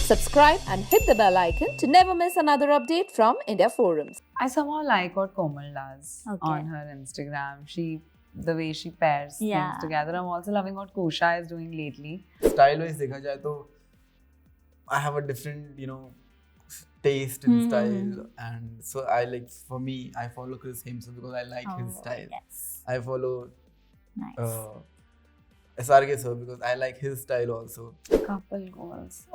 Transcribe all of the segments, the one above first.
Subscribe and hit the bell icon to never miss another update from India Forums. I somehow like what Komal does on her Instagram. The way she pairs things together. I'm also loving what Kusha is doing lately. Style-wise देखा जाए तो I have a different, taste in style, and so for me, I follow Chris Hemsworth because I like his style. Yes. I follow Nice. SRK sir because I like his style also. Couple goals.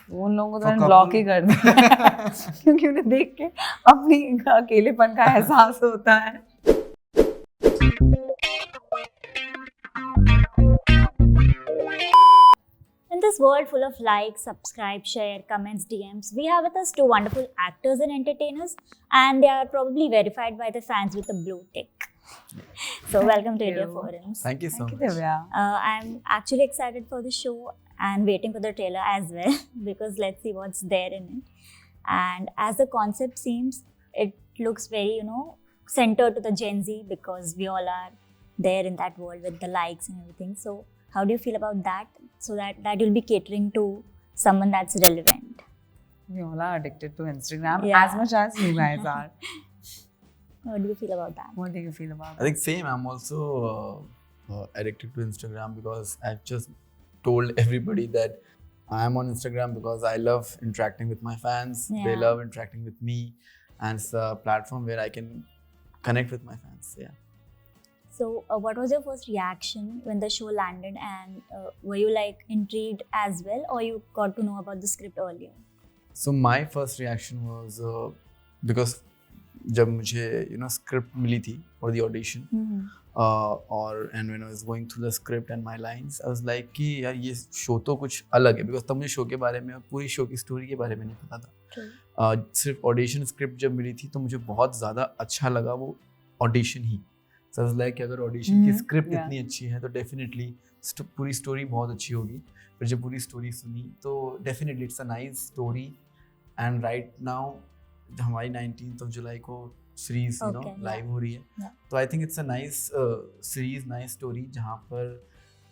वो उन लोगों को तो For मैंने block ही कर दिया क्योंकि उन्हें देख के अपनी अकेलेपन का एहसास होता है. In this world full of likes, subscribe, share, comments, DMs, we have with us two wonderful actors and entertainers, and they are probably verified by the fans with a blue tick. So, welcome to India Forums. Thank you so much. Divya. I'm actually excited for the show and waiting for the trailer as well because let's see what's there in it. And as the concept seems, it looks very, centered to the Gen Z because we all are there in that world with the likes and everything. So, how do you feel about that? So that you'll be catering to someone that's relevant. We all are addicted to Instagram Yeah. as much as you guys are. What do you feel about that? What do you feel about I think same. I'm also addicted to Instagram because I've just told everybody that I am on Instagram because I love interacting with my fans. They Yeah. love interacting with me, and it's a platform where I can connect with my fans. Yeah. So, what was your first reaction when the show landed, and were you intrigued as well, or you got to know about the script earlier? So my first reaction was because जब मुझे script मिली थी for the audition and when I was going through the script and my lines I was like कि यार ये show तो कुछ अलग है because तब मुझे शो के बारे में पूरी शो की स्टोरी के बारे में नहीं पता था. सिर्फ ऑडिशन स्क्रिप्ट जब मिली थी तो मुझे बहुत ज़्यादा अच्छा लगा वो audition he. So I was like कि अगर ऑडिशन की स्क्रिप्ट इतनी अच्छी है तो डेफिनेटली पूरी स्टोरी बहुत अच्छी होगी. फिर जब पूरी स्टोरी सुनी तो definitely it's a nice story and right now हमारी 19th of July को सीरीज लाइव हो रही है. तो I think it's a nice series, nice story जहाँ पर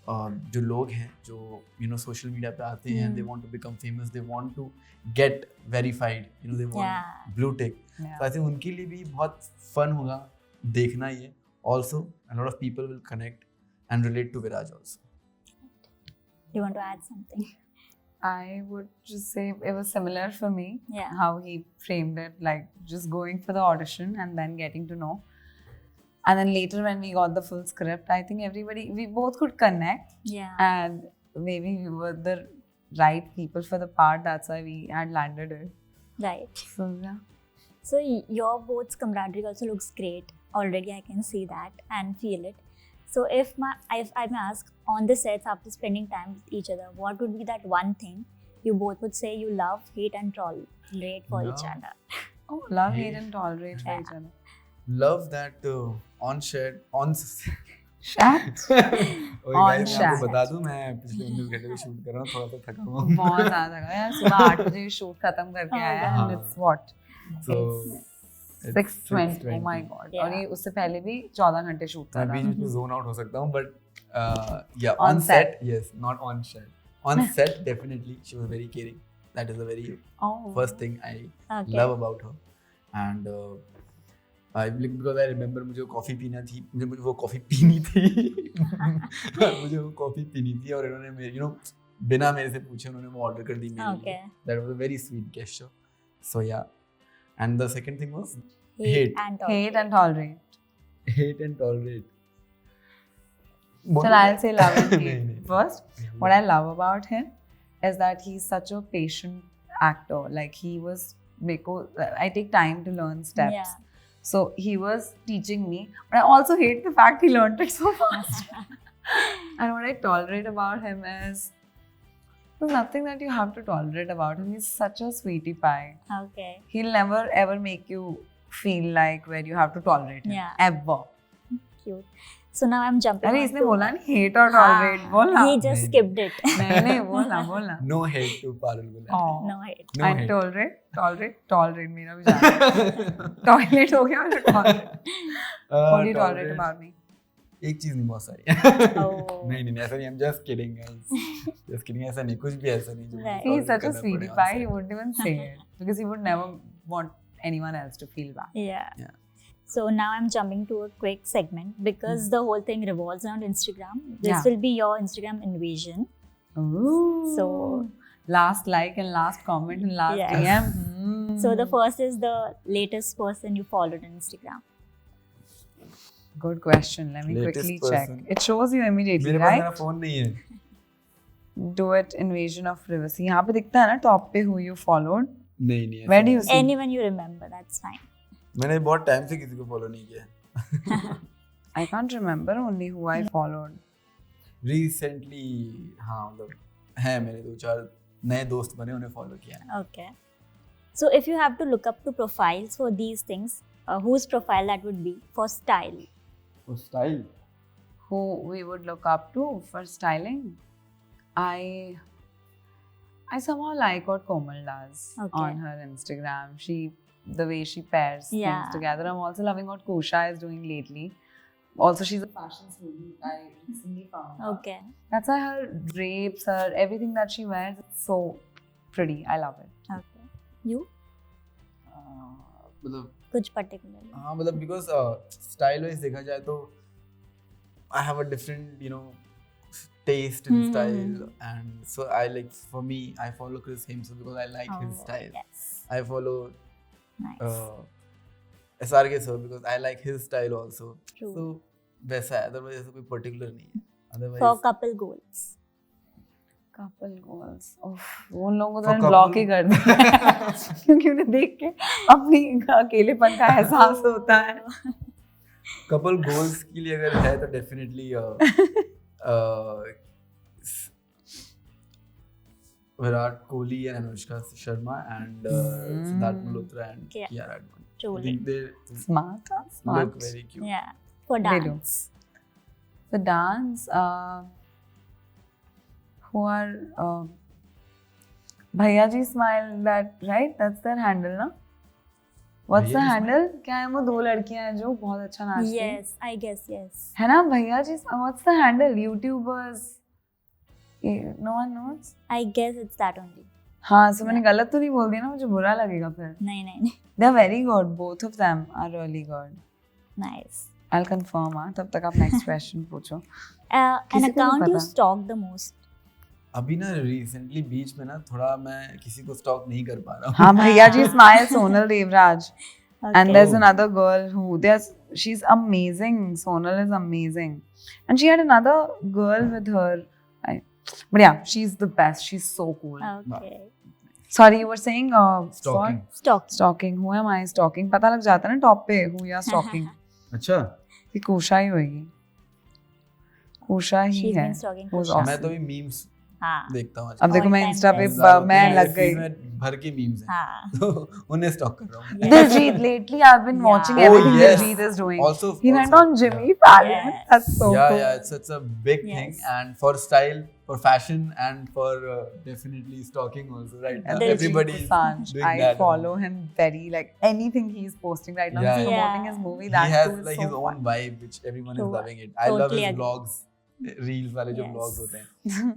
जो लोग हैं जो सोशल मीडिया पे आते हैं, they want to become famous, they want to get verified, they want blue tick. तो आई थिंक उनके लिए भी बहुत फन होगा देखना ये. Also, a lot of people will connect and relate to Viraj also. Do you want to add something? I would just say it was similar for me. Yeah. How he framed it, like just going for the audition and then getting to know. And then later when we got the full script, I think we both could connect. Yeah. And maybe we were the right people for the part. That's why we had landed it. Right. So yeah. So your both's camaraderie also looks great. Already I can see that and feel it. So if I may ask, on the sets after spending time with each other, what would be that one thing you both would say you love, hate and tolerate for each other? Oh, love, hate and tolerate for each other. Love that on Chat? ओए On guys, मैं आपको chat. बता दूं मैं पिछले 19 घंटे में shoot कर रहा हूँ, थोड़ा सा थका हुआ हूँ. बहुत ज़्यादा लगा यार. सुबह 8 बजे शूट खत्म करके आया हाँ. and it's what? So 6:20. Oh my god. Yeah. और ये उससे पहले भी 14 घंटे शूट कर मैं रहा बीच था. में जोन आउट हो सकता हूँ but yeah, On on set yes, not on set. On set definitely she was very caring. That is the very Oh. first thing I Okay. love about her. And because I remember मुझे वो coffee पीना थी, मुझे वो coffee पीनी थी मुझे वो कॉफ़ी पीनी थी और इन्होंने मेरे बिना मेरे से पूछे उन्होंने वो ऑर्डर कर दी मेरे लिए. Okay. That was a very sweet gesture. So yeah. And the second thing was Hate Hate. and tolerate. Hate and tolerate. hate and tolerate. So I'll say love and नहीं, hate नहीं. first. What I love about him is that he's such a patient actor. Like I take time to learn steps. Yeah. So he was teaching me, but I also hate the fact he learned it so fast. And what I tolerate about him is there's nothing that you have to tolerate about him. He's such a sweetie pie. Okay. He'll never ever make you feel like where you have to tolerate him. Yeah. Ever. Cute. So now I'm jumping. अरे on इसने to- बोला नहीं hate और tolerate बोला. He just नहीं. skipped it. नहीं बोला. No hate to Parul Gulati. Oh. No hate. No And hate. tolerate मेरा भी जाना है. Toilet हो गया और tolerate. What do you tolerate about me? एक चीज नहीं, बहुत सारी Oh. नहीं ऐसा नहीं, I'm just kidding guys, just kidding, ऐसा नहीं, कुछ भी ऐसा नहीं जो मुझे Right. He's solve such a करना sweetie पड़े pie. on He set. wouldn't even say it because he would never want anyone else to feel bad. Yeah. Yeah. So now I'm jumping to a quick segment because the whole thing revolves around Instagram. This Yeah. will be your Instagram invasion. Ooh. So Last like and last comment and last Yes. DM. So the first is the latest person you followed on Instagram. Good question. Let me Latest quickly person. check. It shows you immediately, मेरे पास मेरा right? Phone नहीं है. Do it invasion of privacy. यहाँ पे दिखता है ना top पे who you followed. नहीं ऐसा Where do नहीं. you see? Anyone you remember, that's fine. मैंने बहुत टाइम से किसी को फॉलो नहीं किया. I can't remember only who I followed. Recently हाँ मतलब है, मेरे 2-4 नए दोस्त बने, उन्हें फॉलो किया है. Okay. So if you have to look up to profiles for these things, whose profile that would be for style? वो style Who we would look up to for styling? I somehow like what Komal does Okay. on her Instagram. The way she pairs Yeah. things together. I'm also loving what Kusha is doing lately. Also, she's a fashion student. I recently found out. Okay. That's why her drapes, everything that she wears, it's so pretty. I love it. Okay. You? मतलब कुछ particular? हाँ मतलब because style wise देखा जाए तो I have a different taste in style, and so I like, for me, I follow Chris Hemsworth because I like his style. Yes. I follow Nice. SRK sir because I like his style also. True. So वैसा है, otherwise ऐसा कोई particular नहीं है. For Otherwise couple goals. Couple goals. वो उन लोगों को For तो ब्लॉक couple- ही कर दे क्योंकि उन्हें देख के अपनी अकेलेपन का एहसास होता है. couple goals के लिए अगर है तो definitely Virat Kohli and Anushka Sharma and Siddharth Malhotra and Yeah. Kiara Advani. I Truly. think they Smart. look very cute. Yeah. For They do. dance. The dance, who are Bhaiya Ji Smile, that right? That's their handle, na? What's Bhaiya the Ji handle? क्या है वो 2 लड़कियां हैं जो बहुत अच्छा नाचती हैं? Yes, I guess yes. है ना भैया जी? What's the handle? YouTubers. No one knows. I guess it's that only. हाँ, so मैंने गलत तो नहीं बोल दिया ना, मुझे बुरा लगेगा फिर. नहीं. They're very good. Both of them are really good. Nice. I'll confirm. हाँ, तब तक आप next question पूछो. An किसी को नहीं account you पता. stalk the most. अभी ना रिसेंटली बीच में ना थोड़ा मैं किसी को स्टॉक नहीं कर पा रहा हूँ. हाँ, भैया जी Smile, Sonal Devraj. And Okay. there's Oh. another girl she's amazing. Sonal is amazing. And she had another girl with her. But yeah, she's the best. She's so cool. Okay. Sorry, you were saying Stalking. Stalk. Stalking. Who am I stalking? पता लग जाता है ना top पे who you are stalking. अच्छा. कि कुशा ही होगी. कुशा ही She's है. been stalking Who's Kusha. awesome. मैं तो भी मीम्स हाँ. देखता हूँ. अब देखो All मैं time इंस्टा पे trends. मैं लग गई. भर के मीम्स हैं. हाँ. तो उन्हें स्टॉक कर रहा हूँ. Yes. Diljit, lately I've been Yeah. watching Oh, everything yes. Diljit is doing. Also, He went also, on Jimmy Fallon. Yes. That's so cool. Yeah, it's a big thing, Yes. and for style, for fashion, and for definitely stalking also. Right now, Diljit everybody is Dosanjh, doing I that. follow him very, like anything he's posting right now. Yeah. He's promoting Yeah. his movie. He That has too is like so his fun. own vibe, which everyone True. is loving it. I love Totally his agree. vlogs, reels वाले जो Yes. vlogs होते हैं.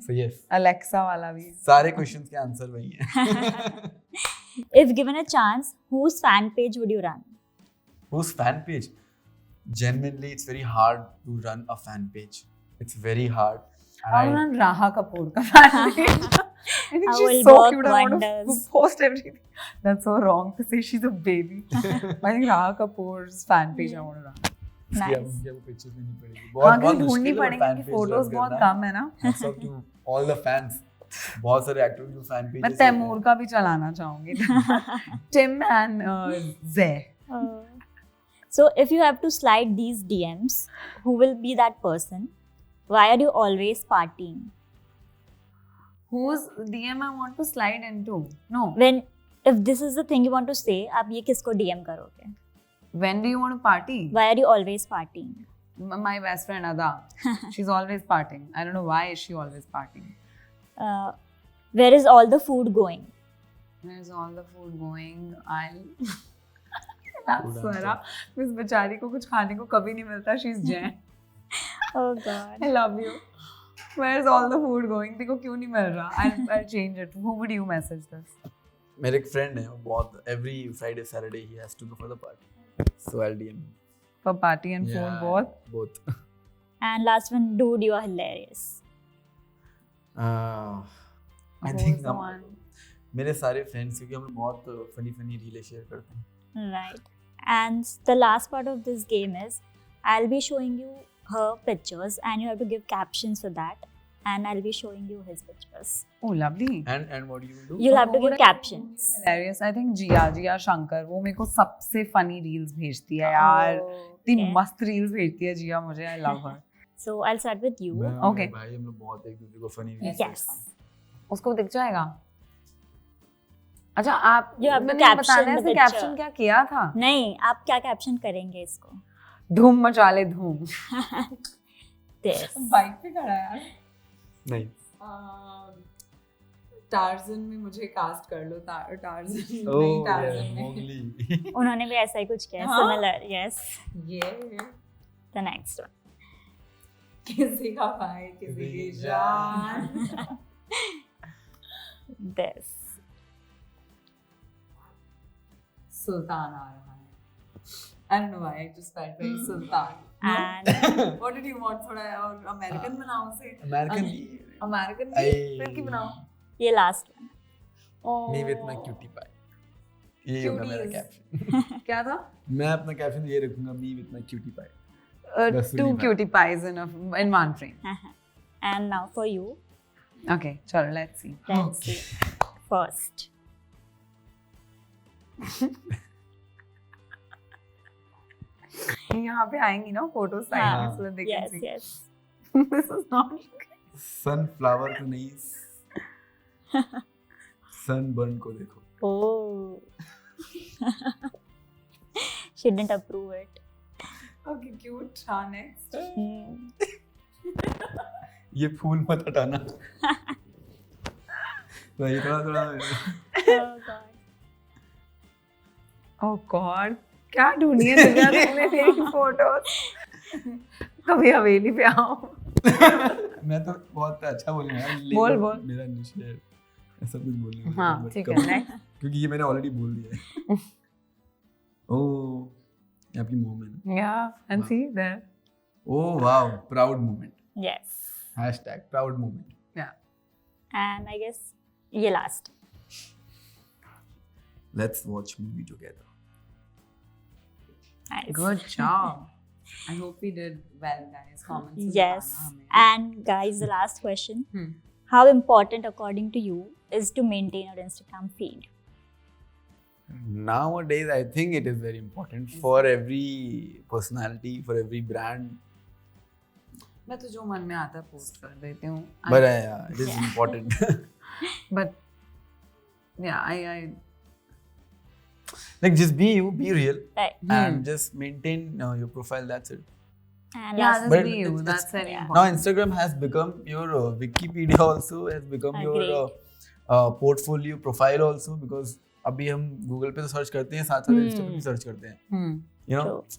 So yes, Alexa वाला भी. सारे questions के answer वही हैं. If given a chance, whose fan page would you run? Whose fan page? Genuinely, it's very hard to run a fan page. It's very hard. And I'll run Raha Kapoor ka fan page. I think I she's will so work cute. I want to wonders. post everything. That's so wrong to say she's a baby. I think Raha Kapoor's fan page I want to run. इसकी अब Nice. मुझे वो pictures देनी पड़ेगी. हाँ, बहुत क्योंकि ढूंढनी मुश्किल है पड़ेंगी fan कि page फोटोज run बहुत करना. कम है ना. Hats off to all the fans. बहुत सारे एक्टर्स जो फैन पेजेस मैं तैमूर का भी चलाना चाहूंगी. Tim and Zay. So if you have to slide these DMs, who will be that person? Why are you always partying? Whose DM I want to slide into? No. If this is the thing you want to say, आप ये किसको DM करोगे? When do you want to party? Why are you always partying? My best friend Ada. She's always partying. I don't know why is she always partying. Where is all the food going? Where's all the food going? That's Swara. इस बेचारी को कुछ खाने को कभी नहीं मिलता. She's Jain. Oh God. I love you. Where's all the food going? देखो क्यों नहीं मिल रहा? I'll change it. Who would you message this? मेरे एक फ्रेंड है वो बहुत every Friday Saturday he has to go for the party, so I'll DM him. For party and food both. And last one, dude, you are hilarious. I Who's think the one? मेरे सारे friends क्योंकि हम लोग बहुत funny रीलें share करते हैं. Right. And the last part of this game is I'll be showing you her pictures and you have to give captions for that. And I'll be showing you his pictures. Oh, lovely. And what do you do? You'll have to Who give would I- captions. Hilarious. I think Jia Shankar वो मेरे को सबसे funny reels भेजती है यार. इतनी Okay. मस्त reels भेजती है जिया मुझे. I love her. So I'll start with you. मैं और Okay. मेरे भाई हम लोग बहुत एक दूसरे को फनी Yes. उसको दिख जाएगा. अच्छा आप You have to मैंने caption बताना है the इससे picture. caption क्या किया था? नहीं, आप क्या कैप्शन करेंगे इसको? धूम मचा ले धूम. This. बाइक पे खड़ा है यार. नहीं. टार्जन में मुझे कास्ट कर लो. टार्जन Oh नहीं yeah, टार्जन में. Mowgli. उन्होंने भी ऐसा ही कुछ किया. हाँ? Similar. Yes. ये The next one. किसी का भाई किसी की जान. This. सुल्तान आ रहा है. I don't know why I just felt very sultan. And What did you want? थोड़ा और अमेरिकन बनाओ उसे. American. American Ay. फिर की बनाओ. ये last one. Me with my cutie pie. ये होगा मेरा Cuties. कैप्शन. क्या था? मैं अपना कैप्शन ये रखूंगा me with my cutie pie. That's Two really bad. cutie pies in one frame. And now for you. Okay, चलो let's see. Let's see. First. यहाँ पे आएंगी ना फोटोज हाँ, side so that they can Yes, see. yes. This is not. Sunflower को नहीं. Sunburn को देखो. Oh. She didn't approve it. Okay, cute. Next. Hmm. ये फूल मत हटाना. तो ये थोड़ा Oh God. Oh God. क्या ढूंढी है दुनिया तुमने मेरी फोटोज? कभी हवेली पे आओ. मैं तो बहुत अच्छा बोलूंगा यार. बोल, लेकिन बोल. मेरा निश्चय है ऐसा कुछ बोलने में. हाँ, but ठीक है. कभी- Next. क्योंकि ये मैंने ऑलरेडी बोल दिया है. ओह ये आपकी मॉम है ना. Yeah, and see there. Oh wow proud moment. Yes. #proud moment. Yeah. And I guess ये last. Let's watch movie together. Nice. Good job. I hope we did well, guys. Comments में Yes. बताना हमें. And guys, the last question. Hmm. How important, according to you, is to maintain your Instagram feed? Nowadays, I think it is very important for every personality, for every brand. मैं तो जो मन में आता है post कर देती हूँ. But yeah, it is important. But yeah, I Like just be you, be real, Right. and just maintain your profile. That's it. And yeah, last, just But be you. it's- That's very yeah. Now important. Instagram has become your Wikipedia also, has become your portfolio profile also, because अभी हम Google पे तो search करते हैं, साथ साथ Insta पे भी सर्च करते हैं. Hmm. You know, True.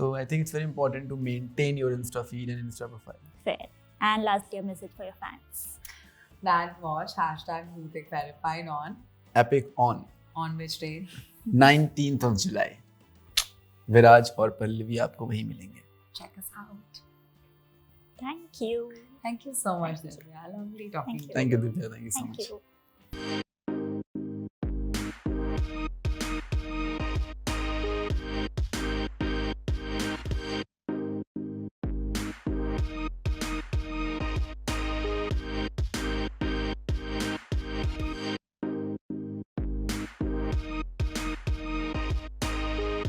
so I think it's very important to maintain your Insta feed and Insta profile. fair. And lastly, a message for your fans. That watch #Bhutik verified Epic on which day? 19th of July. विराज और पल्लवी आपको वहीं मिलेंगे. Check us out. Thank you. Thank you so much, Divya. Lovely talking Thank to you. Thank you, Divya. Thank you so Thank much. you.